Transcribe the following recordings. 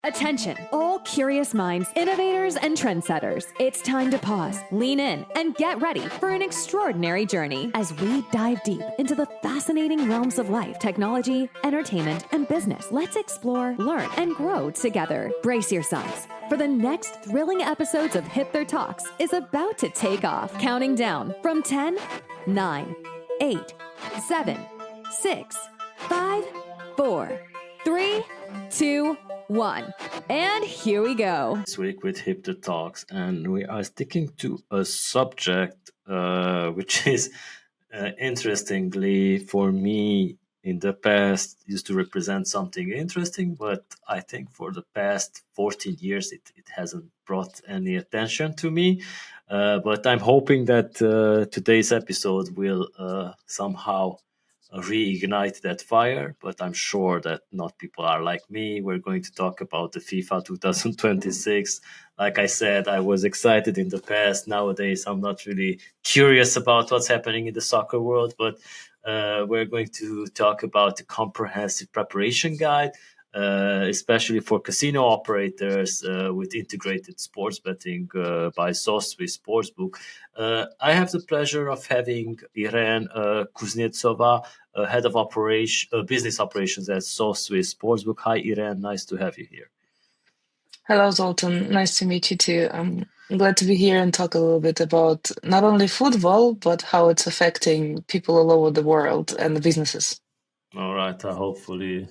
Attention, all curious minds, innovators, and trendsetters. It's time to pause, lean in, and get ready for an extraordinary journey as we dive deep into the fascinating realms of life, technology, entertainment, and business. Let's explore, learn, and grow together. Brace yourselves, for the next thrilling episodes of Hipther Talks is about to take off. Counting down from 10, 9, 8, 7, 6, 5, 4, 3, 2, 1. And here we go. This week with Hipther Talks, and we are sticking to a subject which is interestingly for me in the past used to represent something interesting, but I think for the past 14 years it hasn't brought any attention to me. But I'm hoping that today's episode will somehow reignite that fire, but I'm sure that not people are like me. We're going to talk about the FIFA 2026. Like I said, I was excited in the past. Nowadays, I'm not really curious about what's happening in the soccer world, but we're going to talk about the comprehensive preparation guide, especially for casino operators with integrated sports betting by SOFTSWISS Sportsbook. I have the pleasure of having Iren Kuznietsova, head of business operations at SOFTSWISS Sportsbook. Hi, Iren. Nice to have you here. Hello, Zoltan. Nice to meet you too. I'm glad to be here and talk a little bit about not only football, but how it's affecting people all over the world and the businesses. All right. Hopefully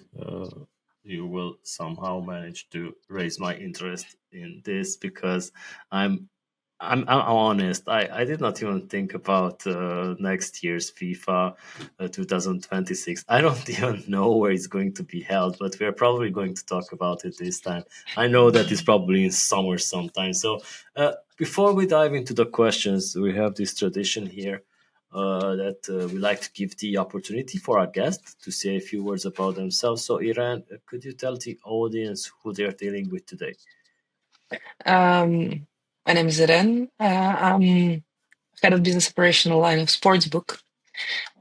you will somehow manage to raise my interest in this, because I'm honest. I did not even think about next year's FIFA 2026. I don't even know where it's going to be held, but we're probably going to talk about it this time. I know that it's probably in summer sometime. So before we dive into the questions, we have this tradition here that we like to give the opportunity for our guest to say a few words about themselves. So, Iren, could you tell the audience who they're dealing with today? My name is Iren. I'm head of business operational line of Sportsbook.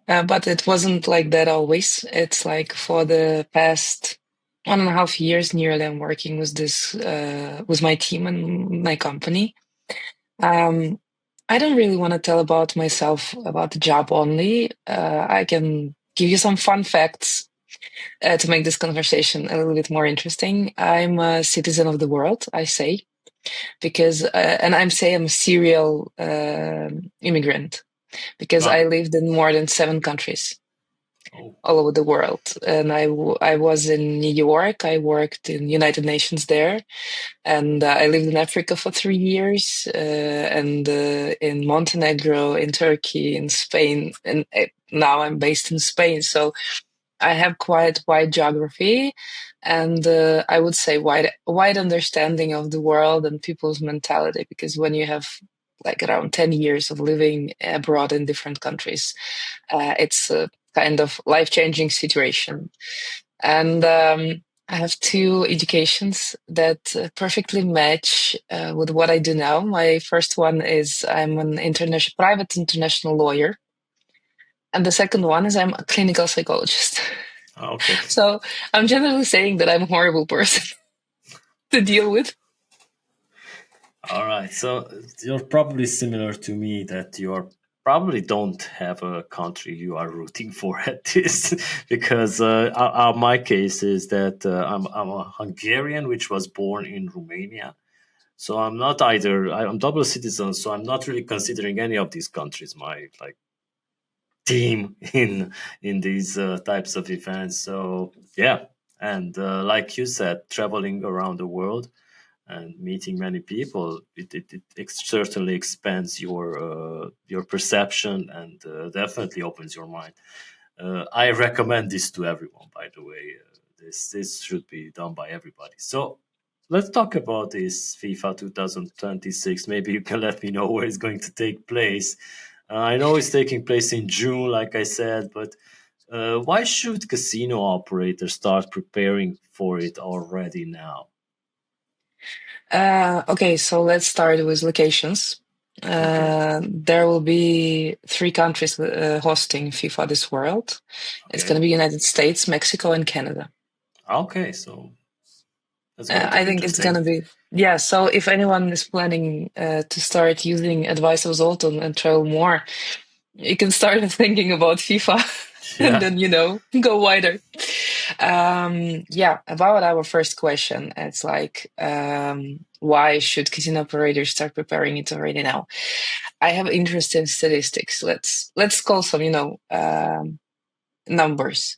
But it wasn't like that always. It's like for the past 1.5 years nearly, I'm working with this, with my team and my company. I don't really want to tell about myself, about the job only. I can give you some fun facts to make this conversation a little bit more interesting. I'm a citizen of the world, I say, because, and I'm a serial immigrant, because I lived in more than 7 countries all over the world. And I was in New York. I worked in United Nations there. And I lived in Africa for 3 years, and in Montenegro, in Turkey, in Spain. And now I'm based in Spain. So I have quite wide geography, and I would say wide understanding of the world and people's mentality, because when you have like around 10 years of living abroad in different countries, it's a kind of life-changing situation. And I have 2 educations that perfectly match with what I do now. My first one is I'm an private international lawyer. And the second one is I'm a clinical psychologist. Okay. So I'm generally saying that I'm a horrible person to deal with. All right. So you're probably similar to me, that you're probably don't have a country you are rooting for at this, because my case is that I'm a Hungarian, which was born in Romania. So I'm not I'm double citizen, so I'm not really considering any of these countries my team in these types of events. So yeah, and like you said, traveling around the world and meeting many people, it certainly expands your perception and definitely opens your mind. I recommend this to everyone, by the way. This should be done by everybody. So let's talk about this FIFA 2026. Maybe you can let me know where it's going to take place. I know it's taking place in June, like I said, but why should casino operators start preparing for it already now? Okay, so let's start with locations. There will be 3 countries hosting FIFA this world. Okay. It's going to be United States, Mexico, and Canada. Okay, so That's going to be I think it's going to be, yeah. So if anyone is planning to start using advice of Zoltan and travel more, you can start thinking about FIFA and then, go wider. Yeah, about our first question, it's like, why should casino operators start preparing it already now? I have interesting statistics. Let's call some, numbers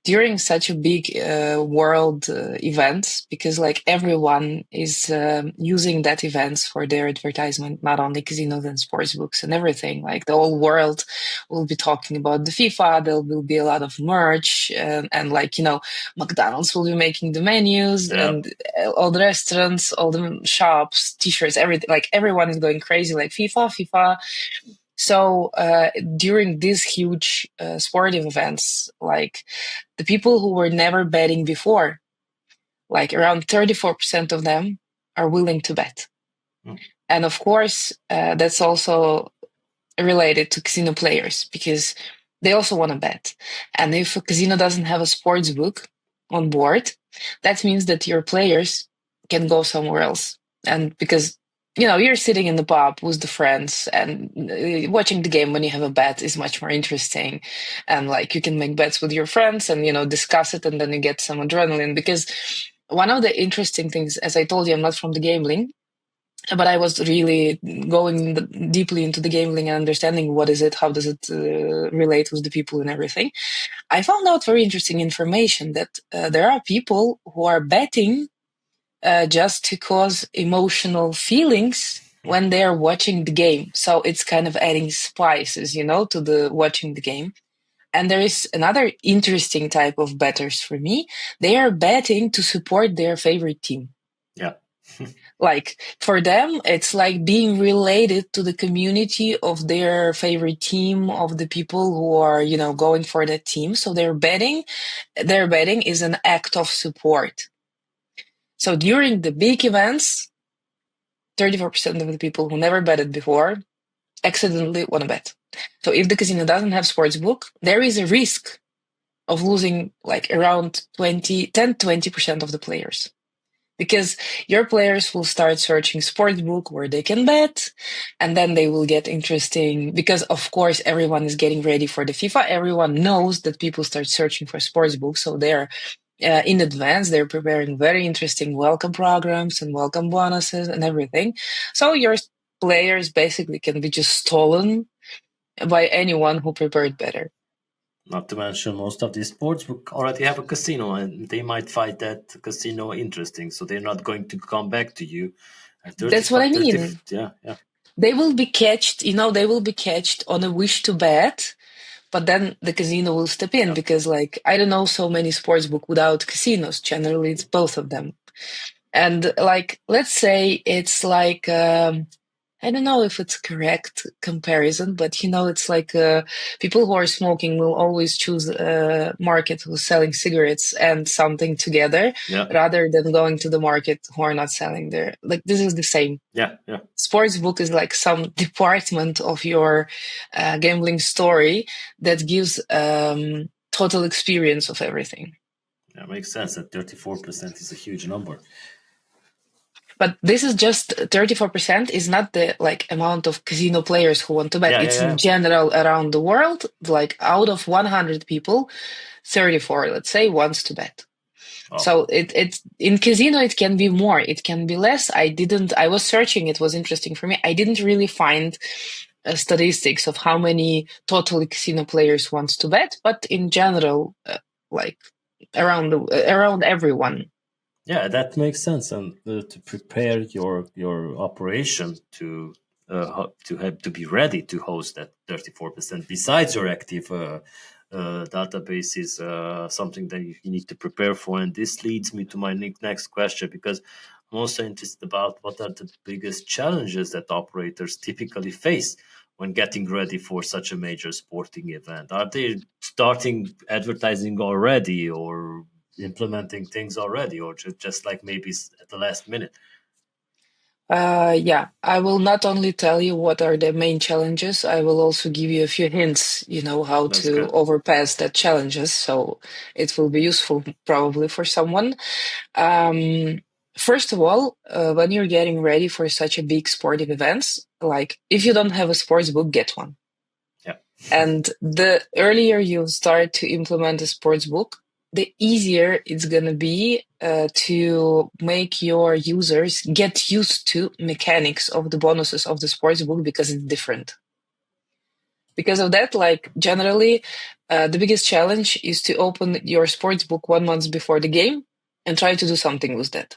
during such a big world event, because like everyone is using that events for their advertisement, not only casinos and sports books and everything. Like the whole world will be talking about the FIFA. There will be a lot of merch, and like McDonald's will be making the menus, and all the restaurants, all the shops, t-shirts, everything. Like everyone is going crazy, like FIFA. So during these huge sporting events, like the people who were never betting before, like around 34% of them are willing to bet. And of course, that's also related to casino players because they also want to bet. And if a casino doesn't have a sports book on board, that means that your players can go somewhere else. And because you're sitting in the pub with the friends and watching the game when you have a bet is much more interesting. And like you can make bets with your friends and, discuss it, and then you get some adrenaline. Because one of the interesting things, as I told you, I'm not from the gambling, but I was really going deeply into the gambling and understanding what is it, how does it relate with the people and everything. I found out very interesting information that there are people who are betting just to cause emotional feelings when they're watching the game. So it's kind of adding spices, to the watching the game. And there is another interesting type of bettors for me. They are betting to support their favorite team. Yeah. Like for them, it's like being related to the community of their favorite team, of the people who are, going for that team. So their betting is an act of support. So during the big events, 34% of the people who never betted before accidentally want to bet. So if the casino doesn't have sportsbook, there is a risk of losing like around 10-20% of the players. Because your players will start searching sportsbook where they can bet, and then they will get interesting. Because of course, everyone is getting ready for the FIFA. Everyone knows that people start searching for sportsbook, so they're in advance. They're preparing very interesting welcome programs and welcome bonuses and everything. So your players basically can be just stolen by anyone who prepared better. Not to mention, most of these sportsbook already have a casino, and they might find that casino interesting, so they're not going to come back to you. That's what I mean. Yeah. They will be catched, they will be catched on a wish to bet, but then the casino will step in because, like, I don't know so many sportsbook without casinos. Generally, it's both of them. And, like, let's say it's like, I don't know if it's correct comparison, but it's like people who are smoking will always choose a market who's selling cigarettes and something together rather than going to the market who are not selling there. Like this is the same. Yeah. Sportsbook is like some department of your gambling story that gives total experience of everything. That makes sense. That 34% is a huge number. But this is just 34% is not the amount of casino players who want to bet. It's in general around the world. Like out of 100 people, 34, let's say, wants to bet. Oh. So it's in casino, it can be more, it can be less. I was searching, it was interesting for me. I didn't really find statistics of how many totally casino players wants to bet, but in general, around everyone. Yeah, that makes sense, and to prepare your operation to be ready to host that 34%. Besides your active database is something that you need to prepare for, and this leads me to my next question, because I'm also interested about what are the biggest challenges that operators typically face when getting ready for such a major sporting event. Are they starting advertising already, or implementing things already, or just like maybe at the last minute? Yeah, I will not only tell you what are the main challenges, I will also give you a few hints, how That's to good. overpass that challenges. So it will be useful probably for someone. first of all, when you're getting ready for such a big sportive events, like if you don't have a sports book, get one. Yeah. And the earlier you start to implement a sports book, the easier it's going to be to make your users get used to mechanics of the bonuses of the sports book, because it's different. Because of that, like generally, the biggest challenge is to open your sports book 1 month before the game and try to do something with that.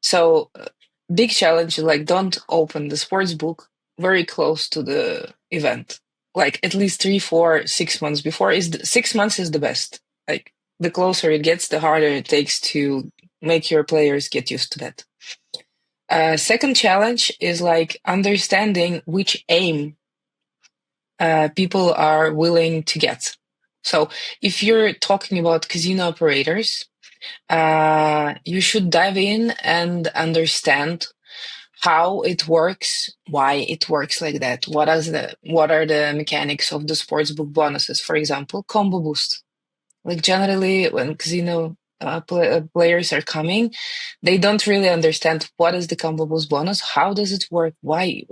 So big challenge is like, don't open the sports book very close to the event. Like at least 3, 4, 6 months before. 6 months is the best. Like the closer it gets, the harder it takes to make your players get used to that. Second challenge is like understanding which aim people are willing to get. So if you're talking about casino operators, you should dive in and understand how it works, why it works like that. What are the mechanics of the sportsbook bonuses? For example, combo boost. Like generally, when casino players are coming, they don't really understand what is the combo boost bonus, how does it work, why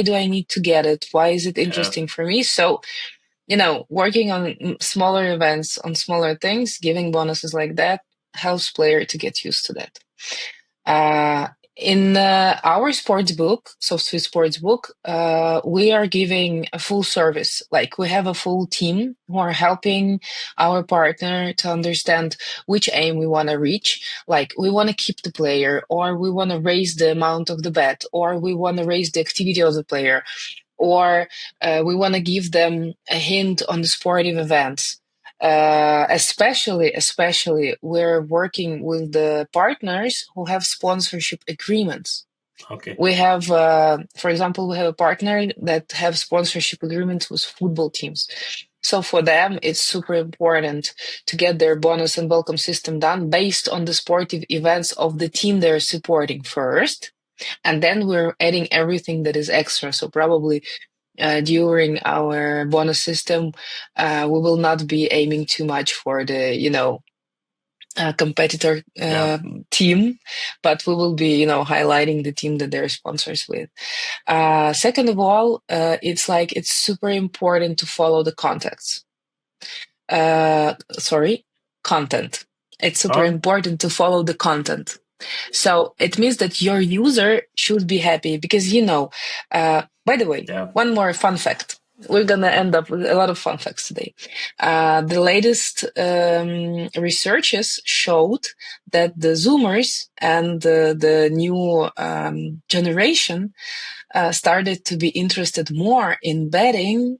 do I need to get it, why is it interesting for me? So, working on smaller events, on smaller things, giving bonuses like that helps player to get used to that. In our sports book, SOFTSWISS Sportsbook, we are giving a full service. Like we have a full team who are helping our partner to understand which aim we want to reach. Like we want to keep the player, or we want to raise the amount of the bet, or we want to raise the activity of the player, or we want to give them a hint on the sportive events. Especially we're working with the partners who have sponsorship agreements. Okay. We have, for example, we have a partner that have sponsorship agreements with football teams. So for them, it's super important to get their bonus and welcome system done based on the sportive events of the team they're supporting first. And then we're adding everything that is extra. So probably during our bonus system, we will not be aiming too much for the, competitor team, but we will be, highlighting the team that they're sponsors with. Second of all, it's super important to follow the content. It's super important to follow the content. So it means that your user should be happy because, by the way, one more fun fact. We're going to end up with a lot of fun facts today. The latest researches showed that the Zoomers and the new generation started to be interested more in betting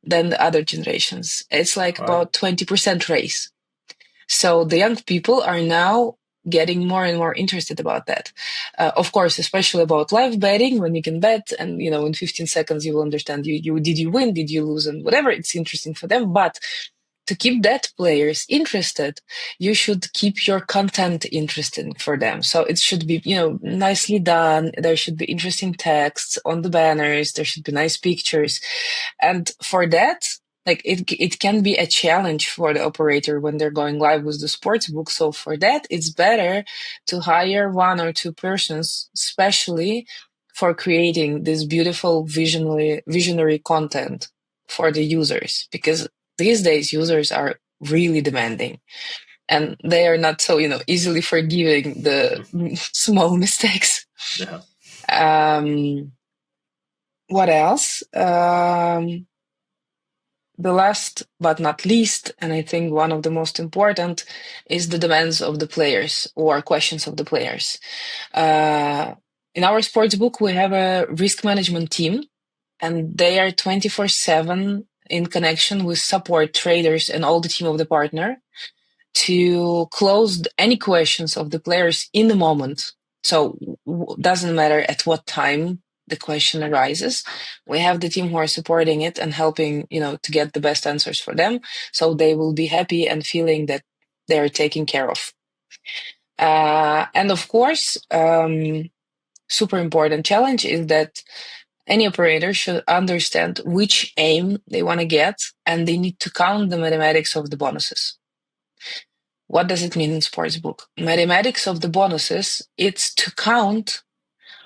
than the other generations. It's like about 20% raise. So the young people are now getting more and more interested about that. Of course, especially about live betting, when you can bet and, in 15 seconds, you will understand did you win, did you lose, and whatever. It's interesting for them. But to keep that players interested, you should keep your content interesting for them. So it should be, nicely done. There should be interesting texts on the banners. There should be nice pictures. And for that, like it can be a challenge for the operator when they're going live with the sports book. So for that, it's better to hire 1 or 2 persons, especially for creating this beautiful visionary content for the users, because these days users are really demanding and they are not so, easily forgiving the small mistakes. Yeah. What else? The last but not least, and I think one of the most important, is the demands of the players or questions of the players. In our sports book, we have a risk management team, and they are 24/7 in connection with support traders and all the team of the partner to close any questions of the players in the moment. So doesn't matter at what time the question arises. We have the team who are supporting it and helping, to get the best answers for them. So they will be happy and feeling that they are taken care of. And of course, super important challenge is that any operator should understand which aim they want to get, and they need to count the mathematics of the bonuses. What does it mean in sportsbook? Mathematics of the bonuses, it's to count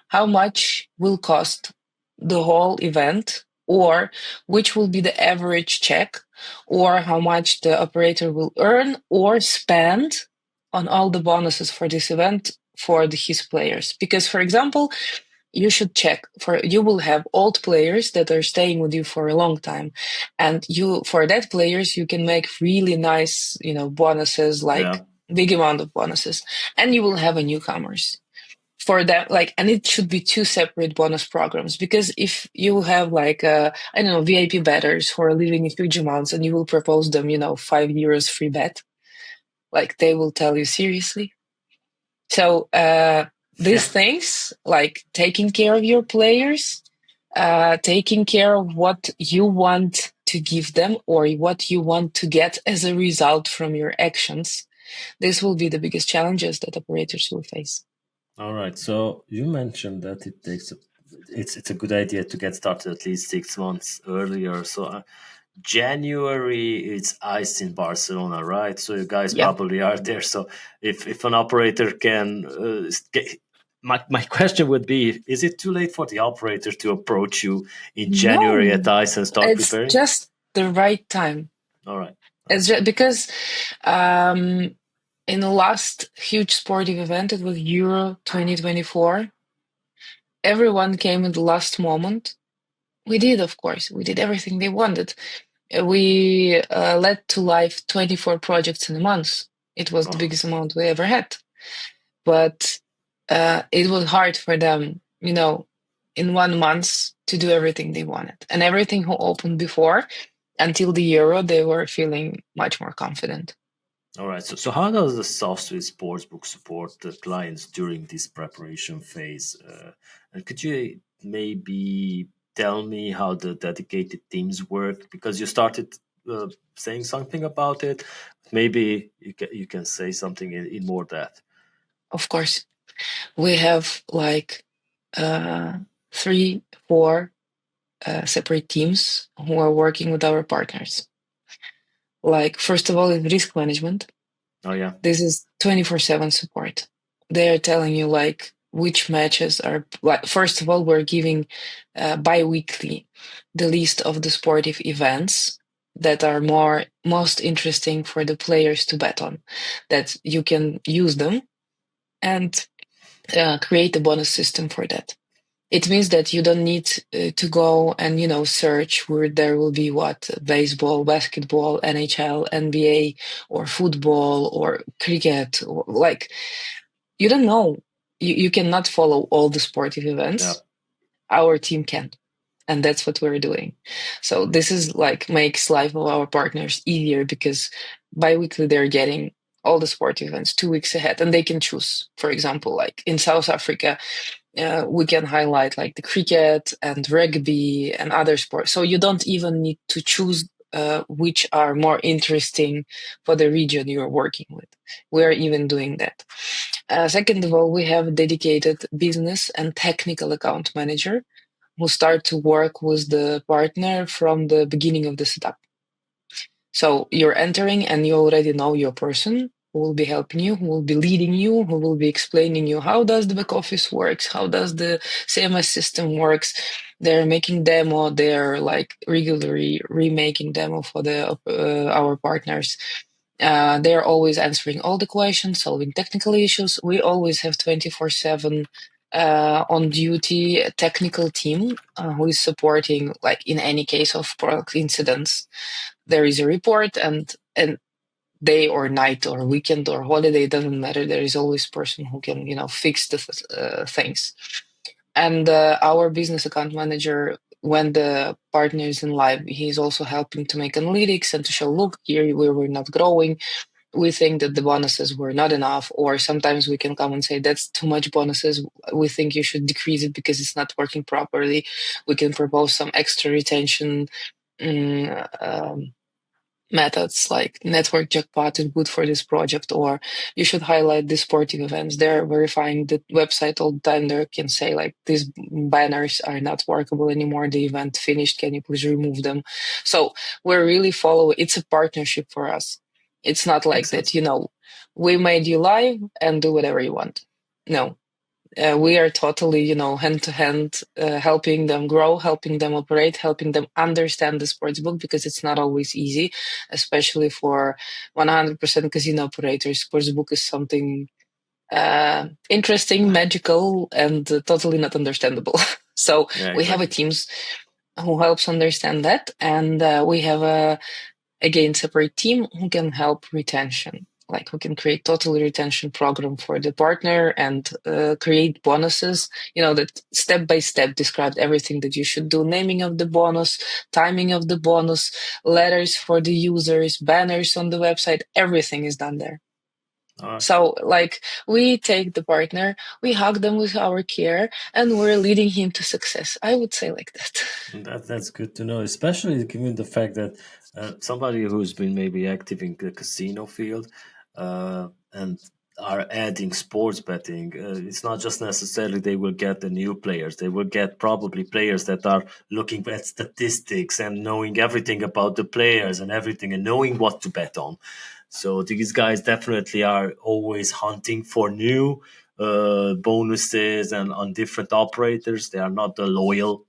how much will cost the whole event, or which will be the average check, or how much the operator will earn or spend on all the bonuses for this event for his players. Because, for example, you should check you will have old players that are staying with you for a long time, and for that players you can make really nice bonuses, like big amount of bonuses, and you will have a newcomers for that, and it should be two separate bonus programs, because if you have I don't know, VIP bettors who are leaving huge amounts and you will propose them €5 free bet, they will tell you seriously. So these things, like taking care of your players, taking care of what you want to give them or what you want to get as a result from your actions, this will be the biggest challenges that operators will face. All right. So you mentioned that it's a good idea to get started at least 6 months earlier. So January, it's ice in Barcelona, right? So you guys probably are there. So if an operator can my question would be, is it too late for the operator to approach you in January at ice and start preparing? It's just the right time. All right. It's just because in the last huge sporting event, it was Euro 2024. Everyone came in the last moment. We did, of course. We did everything they wanted. We led to live 24 projects in a month. It was the biggest amount we ever had. But it was hard for them, in 1 month to do everything they wanted. And everything who opened before, until the Euro, they were feeling much more confident. All right. So how does the SOFTSWISS Sportsbook support the clients during this preparation phase? And could you maybe tell me how the dedicated teams work? Because you started saying something about it. Maybe you can say something in more depth. Of course. We have 3-4 separate teams who are working with our partners. First of all, in risk management. Oh, yeah. This is 24/7 support. They are telling you which matches are. First of all, we're giving bi-weekly the list of the sportive events that are most interesting for the players to bet on, that you can use them and create a bonus system for that. It means that you don't need to go and, search where there will be baseball, basketball, NHL, NBA, or football, or cricket, or you don't know. You cannot follow all the sportive events. Yeah. Our team can. And that's what we're doing. So this is makes life of our partners easier, because bi-weekly they're getting all the sport events 2 weeks ahead, and they can choose. For example, in South Africa, we can highlight the cricket and rugby and other sports. So you don't even need to choose which are more interesting for the region you're working with. We're even doing that. Second of all, we have a dedicated business and technical account manager who start to work with the partner from the beginning of the setup. So you're entering and you already know your person who will be helping you, who will be leading you, who will be explaining you how does the back office works, how does the CMS system works. They're making demo, they're regularly remaking demo for our partners. They're always answering all the questions, solving technical issues. We always have 24/7 on duty technical team who is supporting, in any case of product incidents. There is a report, and day or night or weekend or holiday, doesn't matter. There is always a person who can, fix the things. And our business account manager, when the partner is in live, he's also helping to make analytics and to show, look, here we were not growing. We think that the bonuses were not enough, or sometimes we can come and say, that's too much bonuses. We think you should decrease it because it's not working properly. We can propose some extra retention methods, like network jackpot is good for this project, or you should highlight the sporting events. They're verifying the website all the time. They can say these banners are not workable anymore. The event finished. Can you please remove them? So we're really it's a partnership for us. It's not like that, we made you live and do whatever you want. No. We are totally, hand-to-hand, helping them grow, helping them operate, helping them understand the sportsbook, because it's not always easy, especially for 100% casino operators. Sportsbook is something interesting, magical, and totally not understandable. So we have a teams who helps understand that, and we have a separate team who can help retention. Like, who can create total retention program for the partner and create bonuses, that step by step described everything that you should do: naming of the bonus, timing of the bonus, letters for the users, banners on the website, everything is done there. So, we take the partner, we hug them with our care, and we're leading him to success. I would say like that. That's good to know, especially given the fact that somebody who's been maybe active in the casino field and are adding sports betting, it's not just necessarily they will get the new players. They will get probably players that are looking at statistics and knowing everything about the players and everything and knowing what to bet on. So these guys definitely are always hunting for new bonuses and on different operators. They are not the loyal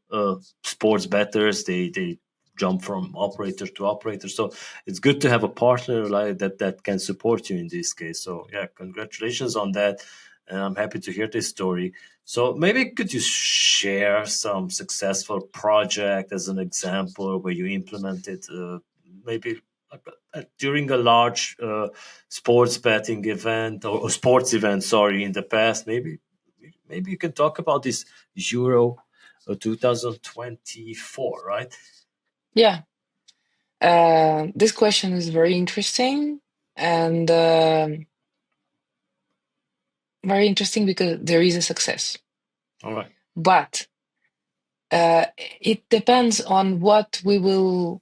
sports bettors. They jump from operator to operator. So it's good to have a partner like that can support you in this case. So yeah, congratulations on that. And I'm happy to hear this story. So maybe could you share some successful project as an example where you implemented maybe during a large sports betting event or sports event, in the past? Maybe you can talk about this Euro 2024, right? Yeah. This question is very interesting, and very interesting because there is a success. All right. But it depends on what we will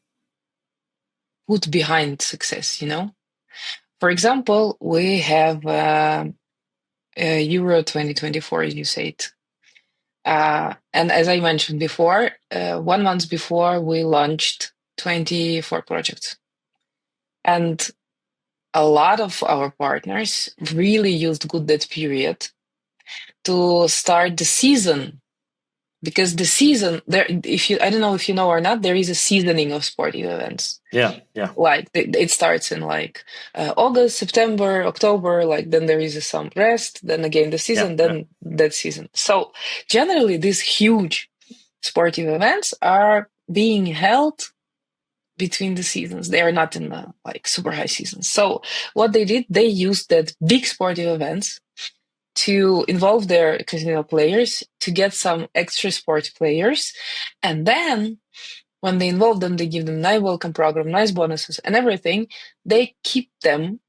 put behind success, For example, we have Euro 2024, as you said. And as I mentioned before, 1 month before, we launched 24 projects. And a lot of our partners really used that period to start the season, because the season there, I don't know if you know or not, there is a seasoning of sporting events. Yeah. Like it starts in August, September, October. Then there is some rest. Then again the season. That season. So generally, these huge sporting events are being held between the seasons. They are not in the super high seasons. So what they did, they used that big sporting events to involve their casino players, to get some extra sport players, and then when they involve them, they give them nice welcome program, nice bonuses and everything. They keep them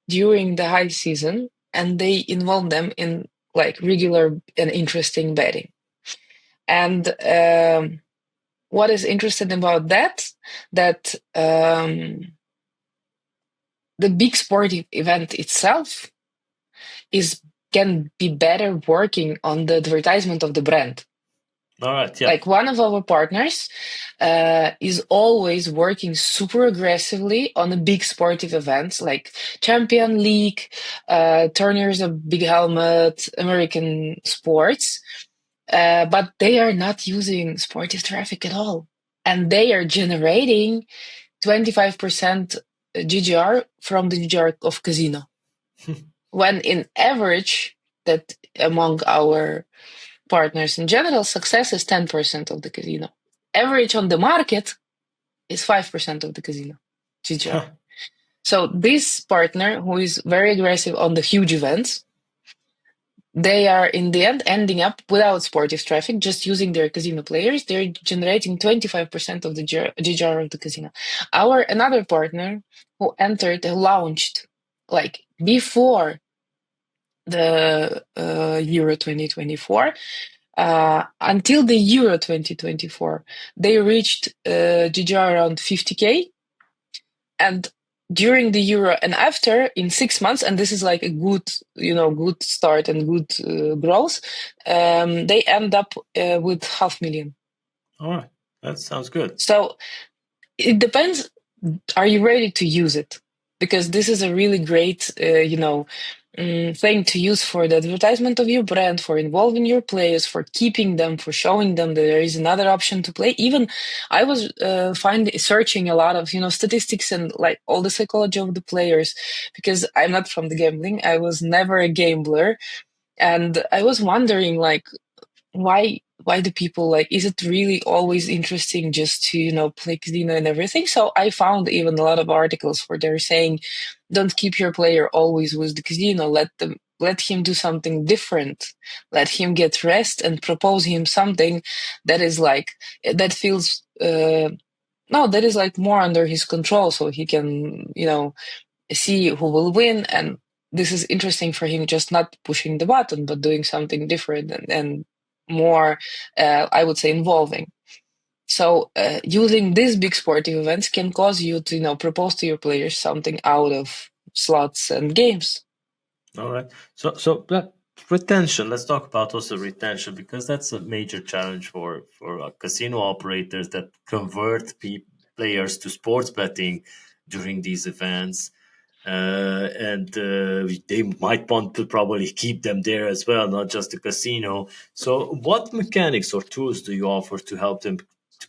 during the high season, and they involve them in regular and interesting betting. And what is interesting about that the big sporting event itself can be better working on the advertisement of the brand. All right, yeah. One of our partners is always working super aggressively on the big sportive events like Champion League, Turners of Big Helmet, American sports, but they are not using sportive traffic at all. And they are generating 25% GGR from the GGR of casino. When in average, that among our partners in general, success is 10% of the casino. Average on the market is 5% of the casino GGR. So this partner, who is very aggressive on the huge events, they are in the end ending up without sportive traffic, just using their casino players. They're generating 25% of the GGR of the casino. Another partner who launched before the Euro 2024, until the Euro 2024, they reached GGR around 50K. And during the Euro and after, in 6 months, and this is a good start and good growth, they end up with 500,000. All right, that sounds good. So it depends. Are you ready to use it? because this is a really great, thing to use for the advertisement of your brand, for involving your players, for keeping them, for showing them that there is another option to play. Even I was searching a lot of statistics and like all the psychology of the players, because I'm not from the gambling. I was never a gambler, and I was wondering like why do people like, is it really always interesting just to play casino and everything? So I found even a lot of articles where they're saying don't keep your player always with the casino, let him do something different, let him get rest and propose him something that is like that feels no, that is like more under his control, so he can see who will win. And this is interesting for him, just not pushing the button but doing something different and more I would say involving. So using these big sporting events can cause you to propose to your players something out of slots and games. All right. So that retention. Let's talk about also retention, because that's a major challenge for casino operators that convert players to sports betting during these events. And they might want to probably keep them there as well, not just the casino. So, what mechanics or tools do you offer to help them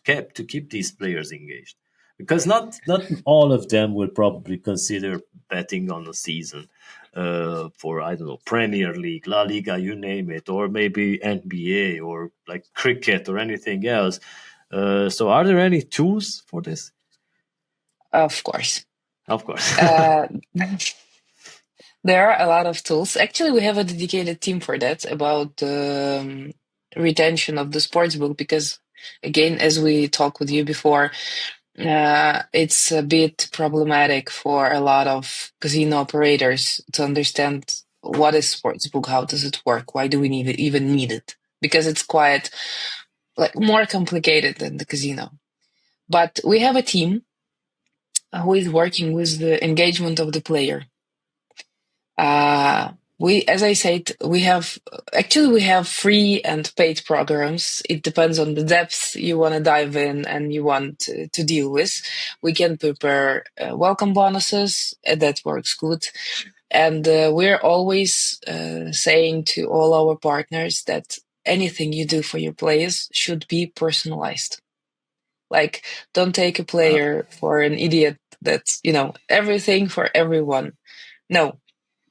to keep these players engaged? Because not all of them will probably consider betting on a season for, I don't know, Premier League, La Liga, you name it, or maybe NBA or like cricket or anything else. So, are there any tools for this? Of course. Of course. There are a lot of tools. Actually, we have a dedicated team for that, about retention of the sportsbook, because again, as we talked with you before, it's a bit problematic for a lot of casino operators to understand what is sportsbook, how does it work, why do we even need it, because it's quite like more complicated than the casino. But we have a team who is working with the engagement of the player. As I said, we have free and paid programs. It depends on the depth you want to dive in and you want to deal with. We can prepare welcome bonuses, that works good. And we're always saying to all our partners that anything you do for your players should be personalized. Like, don't take a player for an idiot that's, everything for everyone. No.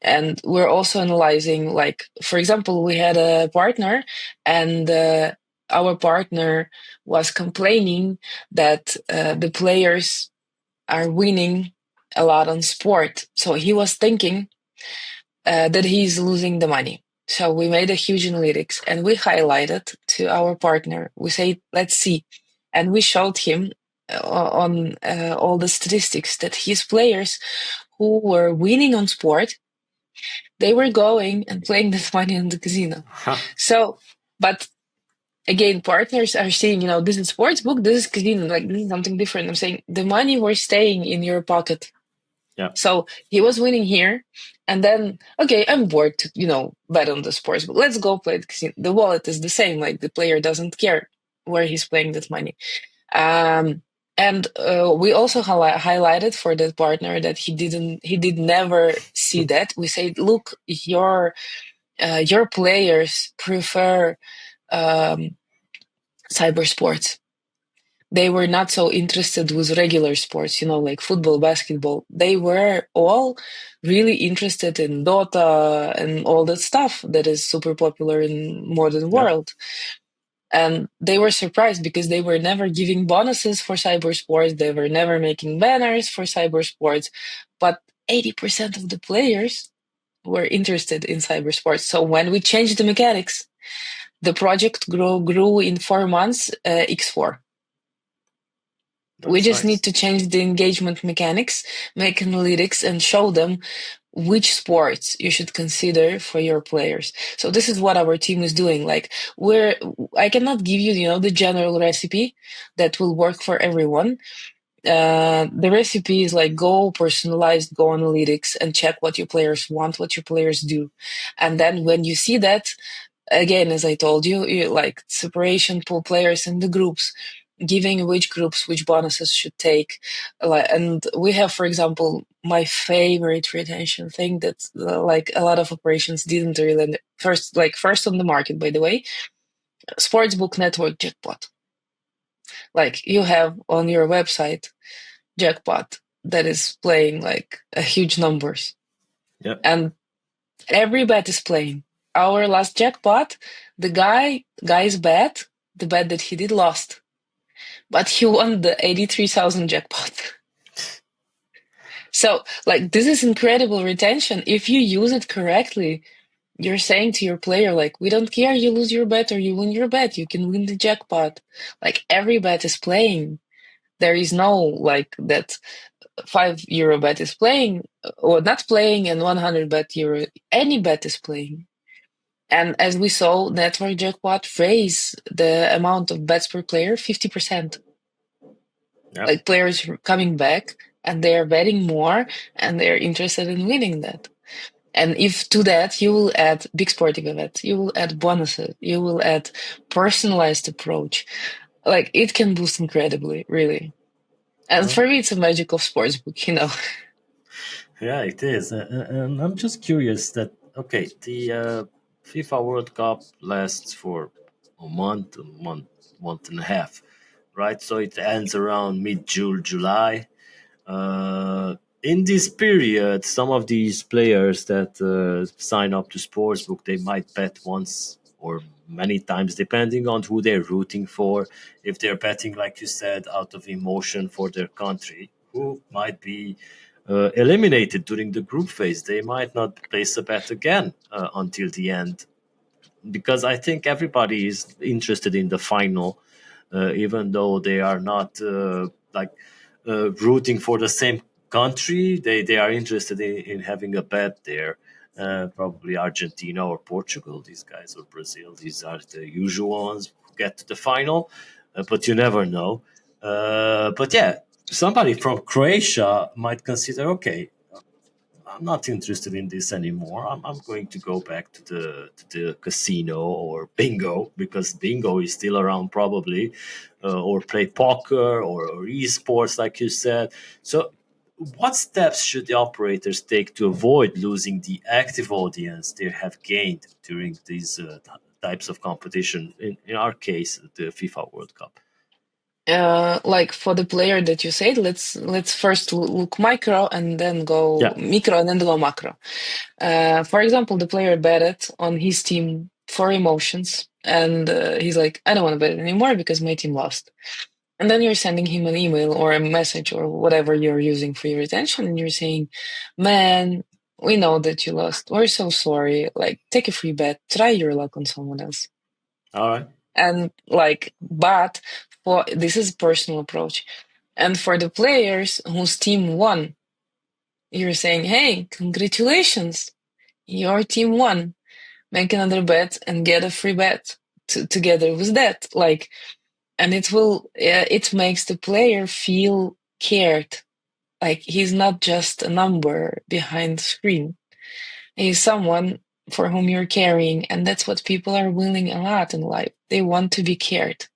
And we're also analyzing, like, for example, we had a partner, and our partner was complaining that the players are winning a lot on sport. So he was thinking that he's losing the money. So we made a huge analytics and we highlighted to our partner. We say, let's see. And we showed him on all the statistics that his players who were winning on sport, they were going and playing this money in the casino. So, but again, partners are saying, this is sportsbook, this is casino, like this is something different. I'm saying the money was staying in your pocket. Yeah. So he was winning here, and then, okay, I'm bored to, bet on the sportsbook. Let's go play the casino. The wallet is the same, like the player doesn't care where he's playing that money. And we also highlighted for that partner that he did never see that. We said, look, your players prefer cyber sports. They were not so interested with regular sports, like football, basketball. They were all really interested in Dota and all that stuff that is super popular in modern world. And they were surprised because they were never giving bonuses for cyber sports. They were never making banners for cyber sports. But 80% of the players were interested in cyber sports. So when we changed the mechanics, the project grew in 4 months, X4. We just need to change the engagement mechanics, make analytics, and show them which sports you should consider for your players. So this is what our team is doing. Like, I cannot give you, the general recipe that will work for everyone. The recipe is like, go personalized, go analytics, and check what your players want, what your players do. And then when you see that, again, as I told you like separation, pull players in the groups, giving which groups which bonuses should take. And we have, for example, my favorite retention thing that like a lot of operations didn't really first on the market, by the way, Sportsbook network jackpot. Like you have on your website jackpot that is playing like a huge numbers. Yep. And every bet is playing. Our last jackpot, the guy's bet, the bet that he did lost. But he won the 83,000 jackpot. So, like, this is incredible retention. If you use it correctly, you're saying to your player, like, we don't care you lose your bet or you win your bet. You can win the jackpot. Like, every bet is playing. There is no, like, that €5 bet is playing or not playing and 100 bet euro. Any bet is playing. And as we saw, network jackpot raise the amount of bets per player 50%. Yep. Like players coming back and they are betting more and they're interested in winning that. And if to that you will add big sporting events, you will add bonuses, you will add personalized approach, like it can boost incredibly, really. And for me, it's a magic of sportsbook, you know. Yeah, it is. And I'm just curious that, okay, the FIFA World Cup lasts for a month, month and a half, right? So it ends around mid-June, July. In this period, some of these players that sign up to Sportsbook, they might bet once or many times, depending on who they're rooting for. If they're betting, like you said, out of emotion for their country, who might be eliminated during the group phase, they might not place a bet again until the end. Because I think everybody is interested in the final, even though they are not rooting for the same country. They are interested in having a bet there. Probably Argentina or Portugal, these guys, or Brazil. These are the usual ones who get to the final, but you never know. But yeah, somebody from Croatia might consider, okay, I'm not interested in this anymore. I'm going to go back to the casino or bingo, because bingo is still around probably, or play poker or esports, like you said. So what steps should the operators take to avoid losing the active audience they have gained during these types of competition? In our case, the FIFA World Cup. Like for the player that you said, let's first look micro and then go micro and then go macro. For example, the player betted on his team for emotions, and he's like, I don't want to bet anymore because my team lost. And then you're sending him an email or a message or whatever you're using for your retention, and you're saying, man, we know that you lost. We're so sorry. Like, take a free bet. Try your luck on someone else. All right. And like, but for this is personal approach. And for the players whose team won, you're saying, hey, congratulations, your team won. Make another bet and get a free bet together with that. Like, and it makes the player feel cared. Like he's not just a number behind the screen. He's someone for whom you're caring, and that's what people are willing a lot in life. They want to be cared.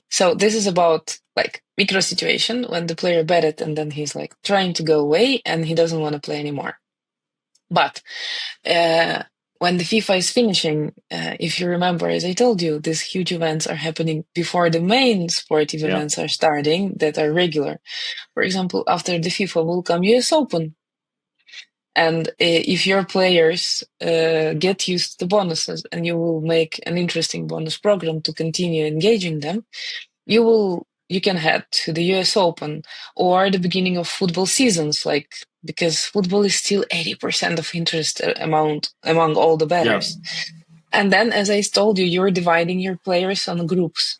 So this is about like micro situation when the player betted and then he's like trying to go away and he doesn't want to play anymore. But when the FIFA is finishing, if you remember, as I told you, these huge events are happening before the main sportive events are starting that are regular. For example, after the FIFA will come US Open. And if your players get used to the bonuses and you will make an interesting bonus program to continue engaging them, you can head to the US Open or the beginning of football seasons, like because football is still 80% of interest among all the bettors. And then, as I told you, you're dividing your players on groups.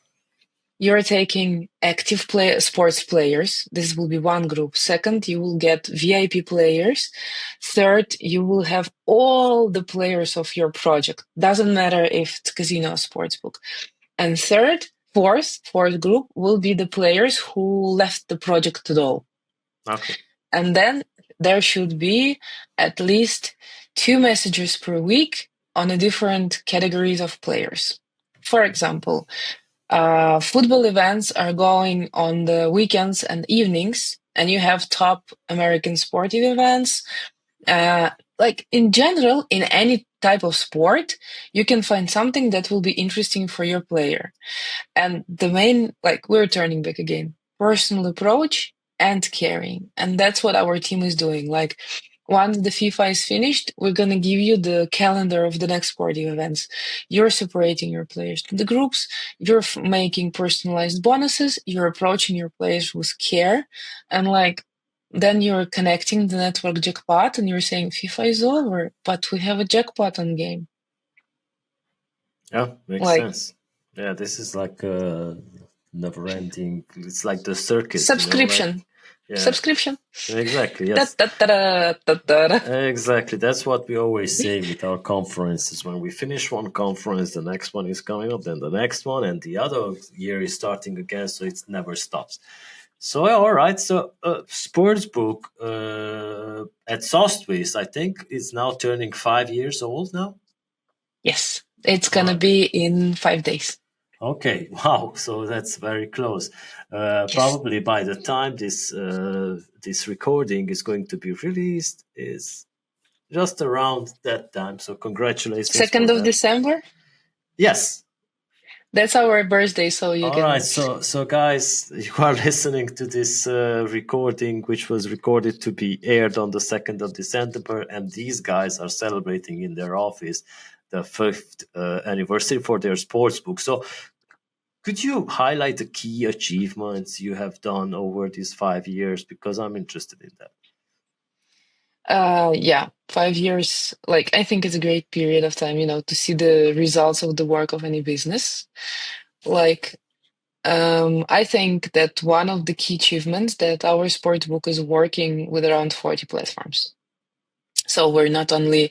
You're taking active sports players. This will be one group. Second, you will get VIP players. Third, you will have all the players of your project. Doesn't matter if it's casino or sportsbook. And fourth group will be the players who left the project at all. Okay. And then there should be at least 2 messages per week on the different categories of players. For example, Football events are going on the weekends and evenings, and you have top American sportive events. Like in general, in any type of sport, you can find something that will be interesting for your player. And the main, like we're turning back again, personal approach and caring. And that's what our team is doing. Like once the FIFA is finished, we're going to give you the calendar of the next sporting events. You're separating your players to the groups. You're making personalized bonuses. You're approaching your players with care. And like, then you're connecting the network jackpot and you're saying FIFA is over, but we have a jackpot on game. Yeah, makes Like, sense. Yeah, this is like a never ending. It's like the circus, subscription. like, yeah. Subscription. Exactly. Yes. Exactly. That's what we always say with our conferences. When we finish one conference, the next one is coming up, then the next one, and the other year is starting again. So it never stops. So all right. So Sportsbook at SOFTSWISS, I think, is now turning 5 years old now. Yes, it's gonna be in 5 days. Okay, wow! So that's very close. Yes. Probably by the time this recording is going to be released, is just around that time. So congratulations! 2nd of December. Yes, that's our birthday. So you all can. All right. So guys, you are listening to this recording, which was recorded to be aired on the 2nd of December, and these guys are celebrating in their office the 5th anniversary for their sportsbook. So could you highlight the key achievements you have done over these 5 years? Because I'm interested in that. Yeah, 5 years. Like, I think it's a great period of time, to see the results of the work of any business. Like, I think that one of the key achievements that our sportsbook is working with around 40 platforms. So we're not only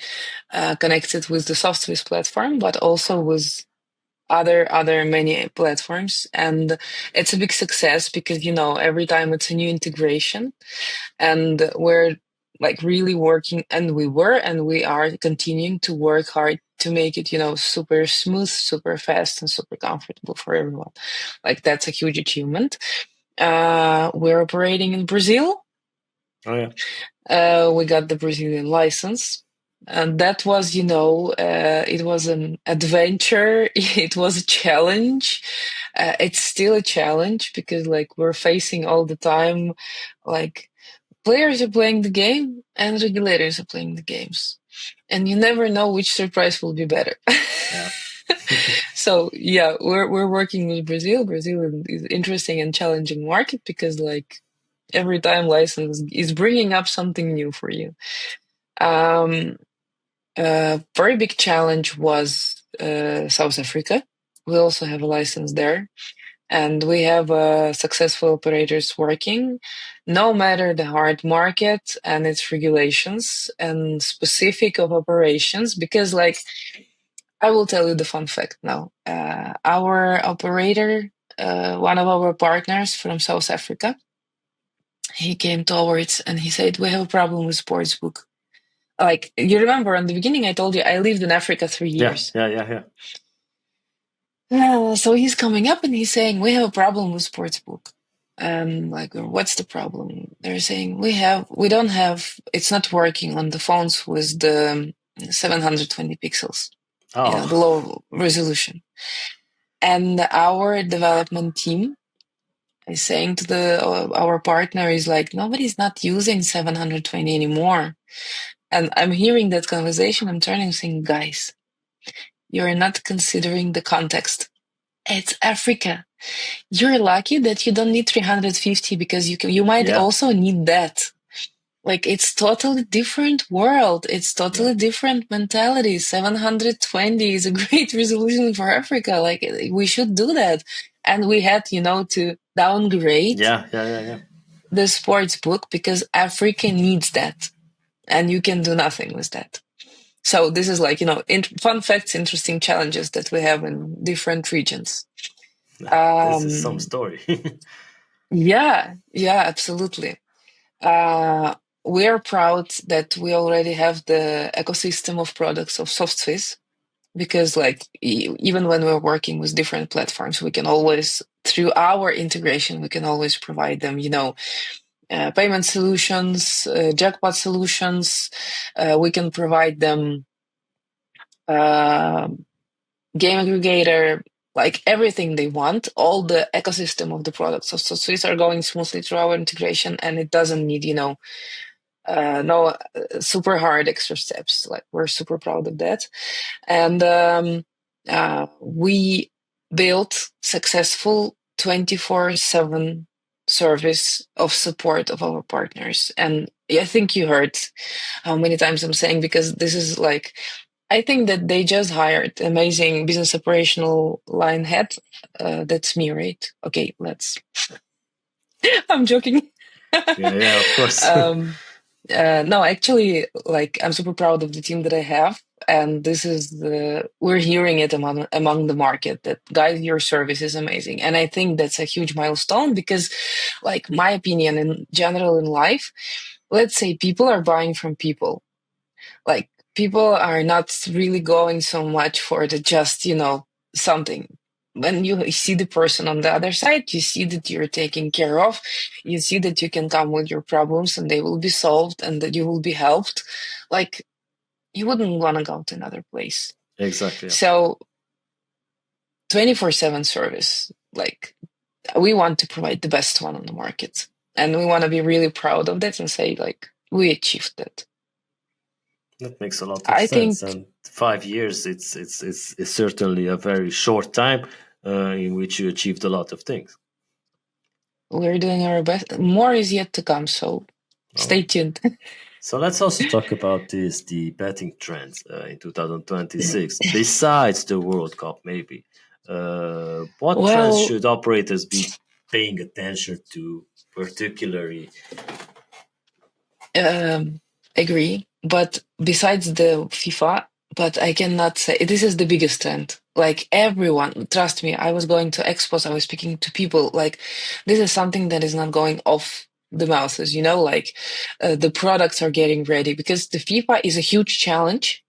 connected with the SOFTSWISS platform, but also with other many platforms. And it's a big success because, every time it's a new integration, and we're like really working, and we are continuing to work hard to make it, super smooth, super fast, and super comfortable for everyone. Like, that's a huge achievement. We're operating in Brazil. Oh, yeah. We got the Brazilian license. And that was, it was an adventure. It was a challenge. It's still a challenge because, like, we're facing all the time, like, players are playing the game and regulators are playing the games. And you never know which surprise will be better. Yeah. So, yeah, we're working with Brazil. Brazil is interesting and challenging market because, like, every time license is bringing up something new for you. Very big challenge was South Africa. We also have a license there, and we have successful operators working, no matter the hard market and its regulations and specific of operations. Because, like, I will tell you the fun fact now. Our operator, one of our partners from South Africa, he came towards and he said, "We have a problem with Sportsbook." Like, you remember in the beginning, I told you I lived in Africa 3 years. Yeah. So he's coming up and he's saying, "We have a problem with Sportsbook." Like, what's the problem? They're saying it's not working on the phones with the 720 pixels, the low resolution. And our development team is saying to our partner is like, nobody's not using 720 anymore. And I'm hearing that conversation. I'm turning and saying, guys, you're not considering the context. It's Africa. You're lucky that you don't need 350 because you might also need that. Like, it's totally different world. It's totally different mentality. 720 is a great resolution for Africa. Like, we should do that. And we had, to downgrade the sports book because Africa needs that. And you can do nothing with that. So this is like, fun facts, interesting challenges that we have in different regions. This is some story. Yeah, absolutely. We are proud that we already have the ecosystem of products of SoftSwiss. because like even when we're working with different platforms, we can always, through our integration, we can always provide them, payment solutions, jackpot solutions. We can provide them game aggregator, like everything they want, all the ecosystem of the products. So Swiss are going smoothly through our integration, and it doesn't need, no super hard extra steps. Like, we're super proud of that. And we built successful 24/7 service of support of our partners. And I think you heard how many times I'm saying, because this is like, I think that they just hired amazing business operational line head. That's me, right? Okay, I'm joking. Yeah, of course. No, actually, like, I'm super proud of the team that I have, and this is we're hearing it among the market that, guys, your service is amazing, and I think that's a huge milestone because, like, my opinion in general in life, let's say people are buying from people, like, people are not really going so much for the just something. When you see the person on the other side, you see that you're taken care of, you see that you can come with your problems and they will be solved and that you will be helped. Like, you wouldn't want to go to another place. Exactly. So 24/7 service, like, we want to provide the best one on the market, and we want to be really proud of that and say, like, we achieved that. That makes a lot of I sense. think And 5 years, it's certainly a very short time in which you achieved a lot of things. we're doing our best. More is yet to come, so stay tuned. So let's also talk about the betting trends in 2026, besides the World Cup, maybe. What trends Well, should operators be paying attention to, particularly? agree. But besides the FIFA, but I cannot say this is the biggest trend. Like, everyone, trust me, I was going to expos, I was speaking to people. Like, this is something that is not going off the mouths, like, the products are getting ready, because the FIFA is a huge challenge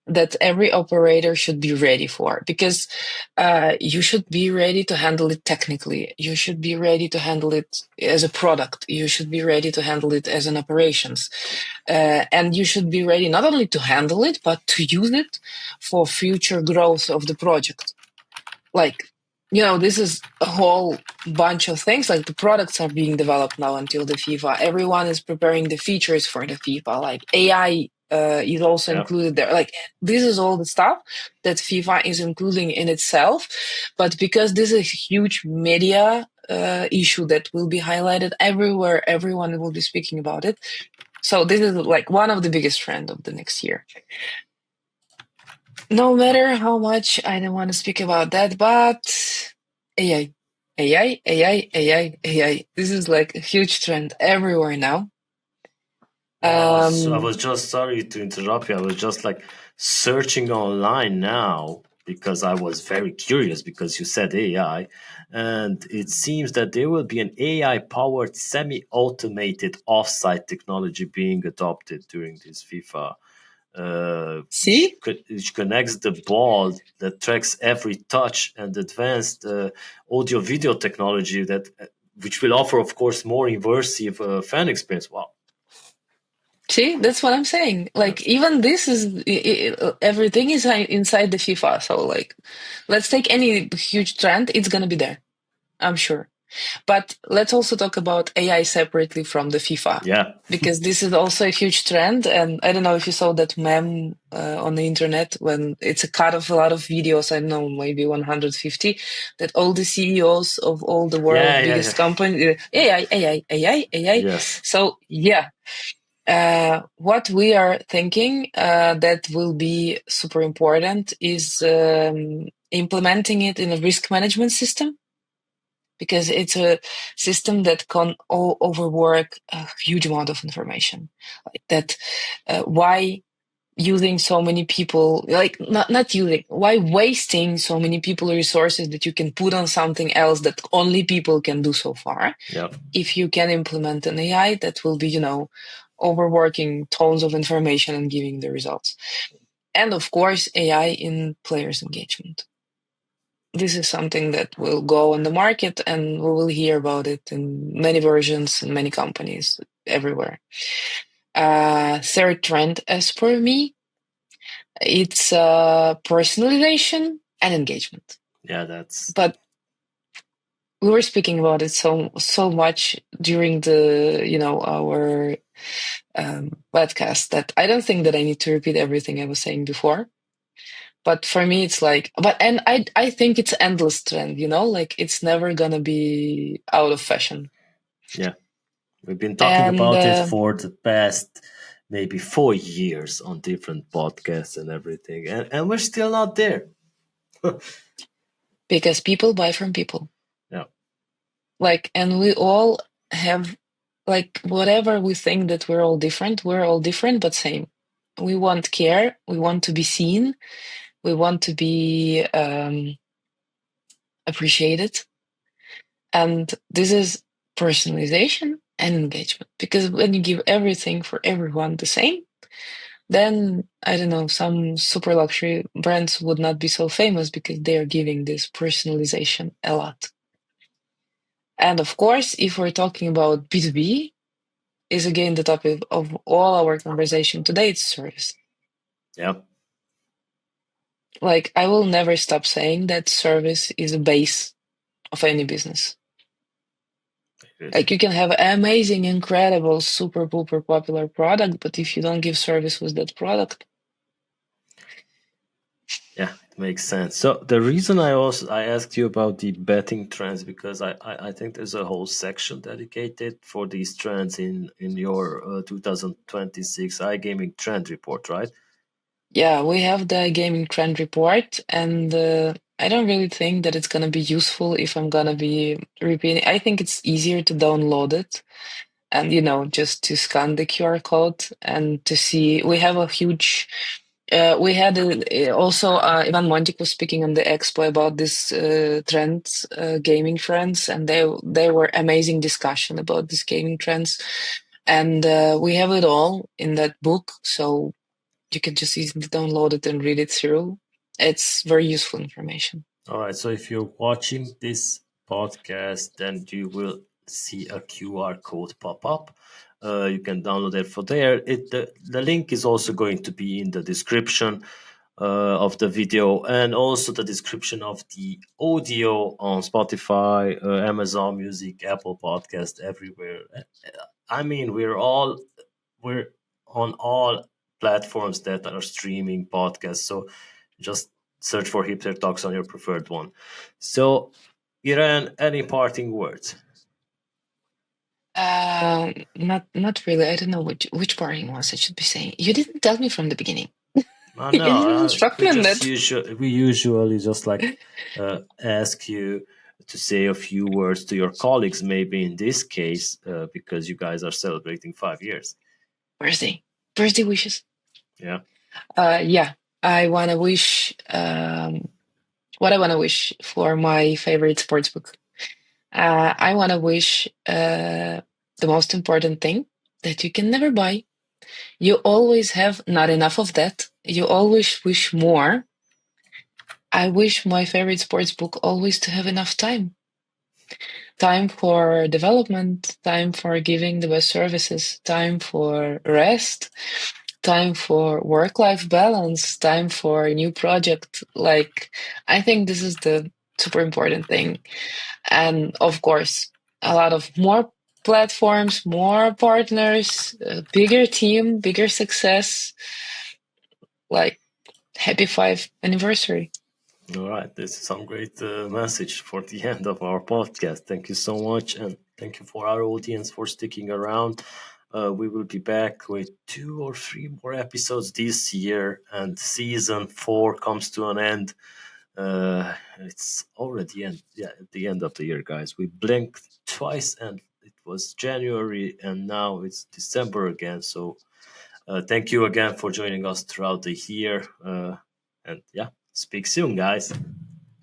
that every operator should be ready for, because you should be ready to handle it technically. You should be ready to handle it as a product. You should be ready to handle it as an operations. And you should be ready not only to handle it, but to use it for future growth of the project. Like, this is a whole bunch of things. Like, the products are being developed now until the FIFA. Everyone is preparing the features for the FIFA. Like, AI is also included there. Like, this is all the stuff that FIFA is including in itself. But because this is a huge media issue that will be highlighted everywhere, everyone will be speaking about it. So this is like one of the biggest trends of the next year. No matter how much I don't want to speak about that, but AI. This is like a huge trend everywhere now. So I was just, sorry to interrupt you. I was just like searching online now because I was very curious because you said AI, and it seems that there will be an AI powered semi-automated offside technology being adopted during this FIFA. See? Which connects the ball, that tracks every touch, and advanced audio video technology that which will offer, of course, more immersive fan experience. Wow. See, that's what I'm saying. Like, even this is everything is inside the FIFA. So, like, let's take any huge trend, it's gonna be there, I'm sure. But let's also talk about AI separately from the FIFA. Yeah. Because this is also a huge trend. And I don't know if you saw that meme on the internet, when it's a cut of a lot of videos, I don't know, maybe 150, that all the CEOs of all the world's biggest companies, AI. Yes. So, yeah. What we are thinking that will be super important is implementing it in a risk management system, because it's a system that can overwork a huge amount of information. Like that, why using so many people, like not using, why wasting so many people resources that you can put on something else that only people can do so far? Yep. If you can implement an AI that will be, overworking tons of information and giving the results. And of course, AI in players' engagement. This is something that will go on the market, and we will hear about it in many versions and many companies everywhere. Third trend, as per me, it's personalization and engagement. Yeah, that's But we were speaking about it so much during the our podcast that I don't think that I need to repeat everything I was saying before. But for me, it's like, and I think it's endless trend, like it's never gonna be out of fashion. yeah. We've been talking And about it for the past maybe 4 years on different podcasts and everything, and we're still not there. because people buy from people, Yeah, and we all have, whatever we think that we're all different, but same. We want care, we want to be seen, we want to be appreciated. And this is personalization and engagement. Because when you give everything for everyone the same, then I don't know, some super luxury brands would not be so famous because they are giving this personalization a lot. And of course, if we're talking about B2B, is again the topic of all our conversation today, it's service. yeah. I will never stop saying that service is a base of any business. You can have an amazing, incredible, super pooper popular product, but if you don't give service with that product. Yeah, it makes sense. So the reason I asked you about the betting trends because I think there's a whole section dedicated for these trends in your 2026 iGaming trend report, right? Yeah, we have the gaming trend report, and I don't really think that it's gonna be useful if I'm gonna be repeating. I think it's easier to download it and just to scan the QR code and to see. We have a huge. We had also Ivan Montik was speaking on the expo about this trends, gaming trends, and they were amazing discussion about these gaming trends, and we have it all in that book, so you can just easily download it and read it through. It's very useful information. All right. So if you're watching this podcast, then you will see a QR code pop up. You can download it for there. The link is also going to be in the description of the video and also the description of the audio on Spotify, Amazon Music, Apple Podcast, everywhere. I mean, we're on all platforms that are streaming podcasts. So just search for Hipther Talks on your preferred one. So, Iren, any parting words? Not really. I don't know which parting was I should be saying. You didn't tell me from the beginning. You No, didn't instruct me on that. we usually just ask you to say a few words to your colleagues. Maybe in this case, because you guys are celebrating 5 years. Birthday wishes. Yeah. Yeah. I want to wish. What I want to wish for my favorite sportsbook. I want to wish the most important thing that you can never buy. You always have not enough of that. You always wish more. I wish my favorite sportsbook always to have enough time. Time for development, time for giving the best services, time for rest, time for work-life balance, time for a new project. I think this is the super important thing. And of course, a lot of more platforms, more partners, bigger team, bigger success. Happy 5th anniversary. All right. This is some great message for the end of our podcast. Thank you so much. And thank you for our audience for sticking around. We will be back with 2 or 3 more episodes this year, and season 4 comes to an end. It's already at the end of the year, guys. We blinked twice, and it was January, and now it's December again. So thank you again for joining us throughout the year. And yeah, speak soon, guys.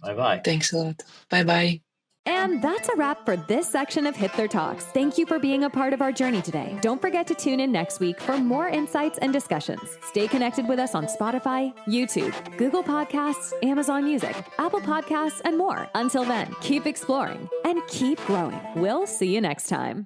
Bye bye. Thanks a lot. Bye bye. And that's a wrap for this section of Hipther Talks. Thank you for being a part of our journey today. Don't forget to tune in next week for more insights and discussions. Stay connected with us on Spotify, YouTube, Google Podcasts, Amazon Music, Apple Podcasts, and more. Until then, keep exploring and keep growing. We'll see you next time.